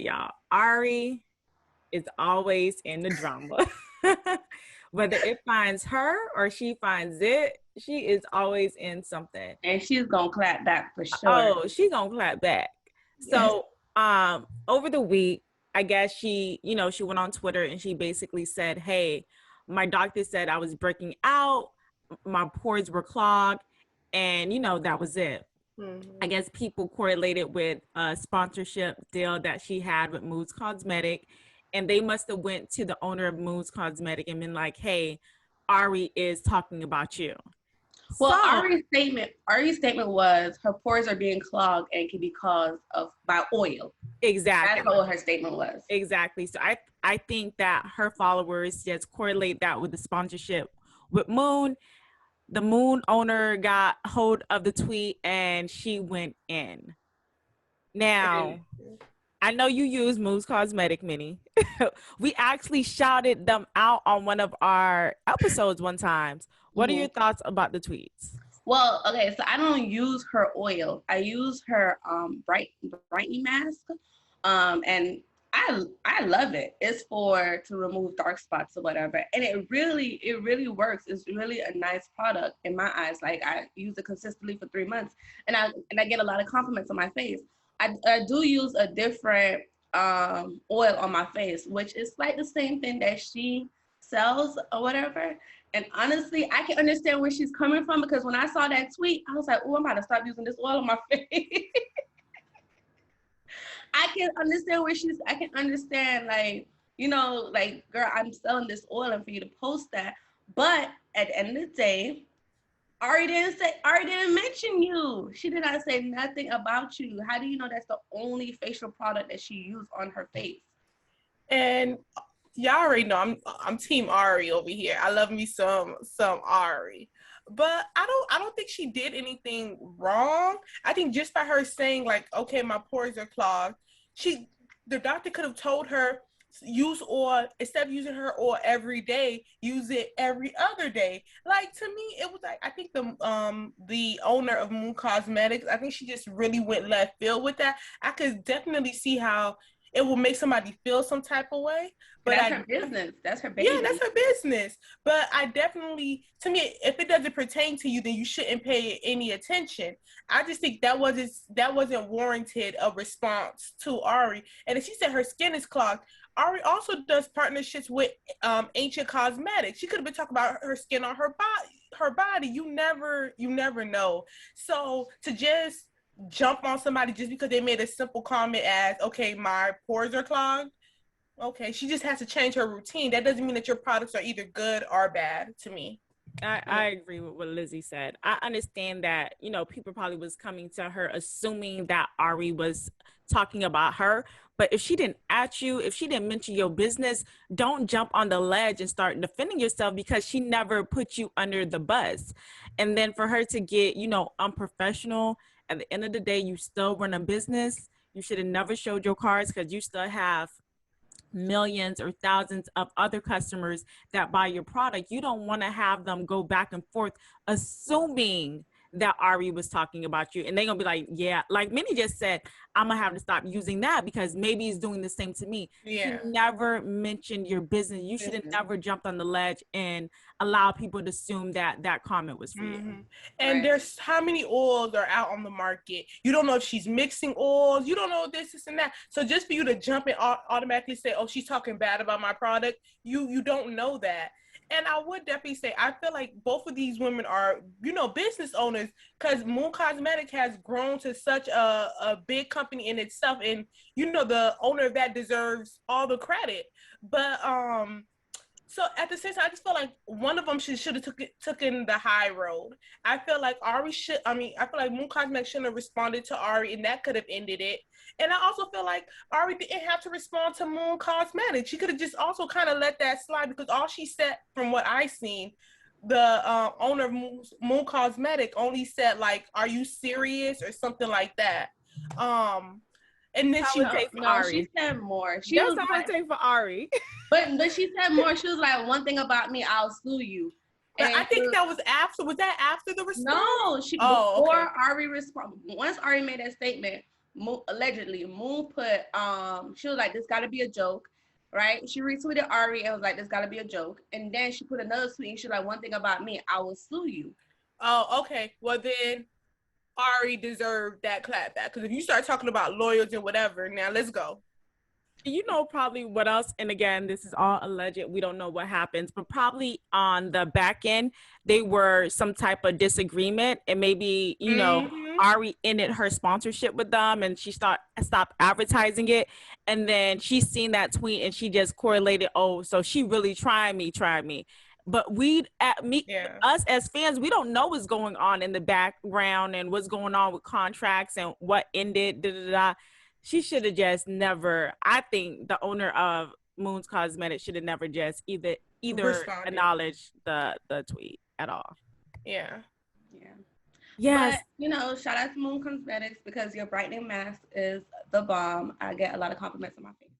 Y'all, Ari is always in the drama. Whether it finds her or she finds it, she is always in something. And she's gonna clap back for sure. Oh, she gonna clap back. Yes. So, over the week, I guess she went on Twitter and she basically said, "Hey, my doctor said I was breaking out, my pores were clogged, and that was it." I guess people correlated with a sponsorship deal that she had with Moods Cosmetic, and they must have went to the owner of Moods Cosmetic and been like, "Hey, Ari is talking about you." Well, So Ari's statement was her pores are being clogged and can be caused by oil. exactly, That's what her statement was. exactly. So I think that her followers just correlate that with the sponsorship with Moon. The Moon owner got hold of the tweet and she went in. Now, I know you use Moose Cosmetic Mini. We actually shouted them out on one of our episodes one time. What are your thoughts about the tweets? Well, okay, so I don't use her oil. I use her brightening mask. And I love it. It's to remove dark spots or whatever. And it really works. It's really a nice product in my eyes. Like, I use it consistently for 3 months and I get a lot of compliments on my face. I do use a different oil on my face, which is like the same thing that she sells or whatever. And honestly, I can understand where she's coming from, because when I saw that tweet, I was like, oh, I'm about to stop using this oil on my face. I can understand, like, like, girl, I'm selling this oil and for you to post that. But at the end of the day, Ari didn't mention you. She did not say nothing about you. How do you know that's the only facial product that she used on her face? And y'all already know I'm team Ari over here. I love me some Ari. But I don't think she did anything wrong. I think just by her saying, like, okay, my pores are clogged, the doctor could have told her, use oil, instead of using her oil every day, use it every other day. Like, to me, it was like, I think the owner of Moon Cosmetics, I think she just really went left field with that. I could definitely see how it will make somebody feel some type of way. But that's her business. That's her baby. Yeah, that's her business. But I definitely, to me, if it doesn't pertain to you, then you shouldn't pay any attention. I just think that wasn't warranted a response to Ari. And if she said her skin is clogged, Ari also does partnerships with Ancient Cosmetics. She could have been talking about her skin on her body. You never know. So to just jump on somebody just because they made a simple comment as, okay, my pores are clogged. Okay, she just has to change her routine. That doesn't mean that your products are either good or bad to me. I agree with what Lizzie said. I understand that, people probably was coming to her assuming that Ari was talking about her. But if she didn't at you, if she didn't mention your business, don't jump on the ledge and start defending yourself, because she never put you under the bus. And then for her to get, unprofessional, at the end of the day, you still run a business. You should have never showed your cards, because you still have millions or thousands of other customers that buy your product. You don't want to have them go back and forth assuming that Ari was talking about you, and they're gonna be like, yeah, like Minnie just said, I'm gonna have to stop using that because maybe he's doing the same to me. Yeah. She never mentioned your business. You should have never jumped on the ledge and allow people to assume that that comment was for you. And there's how many oils are out on the market. You don't know if she's mixing oils. You don't know this and that. So just for you to jump and automatically say, oh, she's talking bad about my product, you don't know that. And I would definitely say, I feel like both of these women are, business owners, because Moon Cosmetic has grown to such a big company in itself. And, the owner of that deserves all the credit. But so at the same time, I just feel like one of them should have taken the high road. I feel like I feel like Moon Cosmetic shouldn't have responded to Ari, and that could have ended it. And I also feel like Ari didn't have to respond to Moon Cosmetic. She could have just also kind of let that slide, because all she said, from what I seen, the owner of Moon Cosmetic only said, like, "Are you serious?" or something like that. And then she said more. That's how I take for Ari. But she said more. She was like, one thing about me, I'll sue you. But I think that was after. Was that after the response? No, before Ari responded. Once Ari made that statement, allegedly Moon put she was like, this gotta be a joke, right? She retweeted Ari and was like, this gotta be a joke. And then she put another tweet and she was like, one thing about me, I will sue you. Oh, okay. Well then Ari deserved that clap back. Because if you start talking about lawyers and whatever, now let's go. You know, probably what else, and again, this is all alleged, we don't know what happens, but probably on the back end they were some type of disagreement, and maybe, you know, Ari ended her sponsorship with them and she stopped advertising it, and then she seen that tweet and she just correlated, oh, so she really tried me. But us as fans, we don't know what's going on in the background and what's going on with contracts and what ended, da, da, da. She should have just never, I think the owner of Moon's Cosmetics should have never just either Responded. acknowledged the tweet at all. Yeah. Yes. But, you know, shout out to Moon Cosmetics because your brightening mask is the bomb. I get a lot of compliments on my face.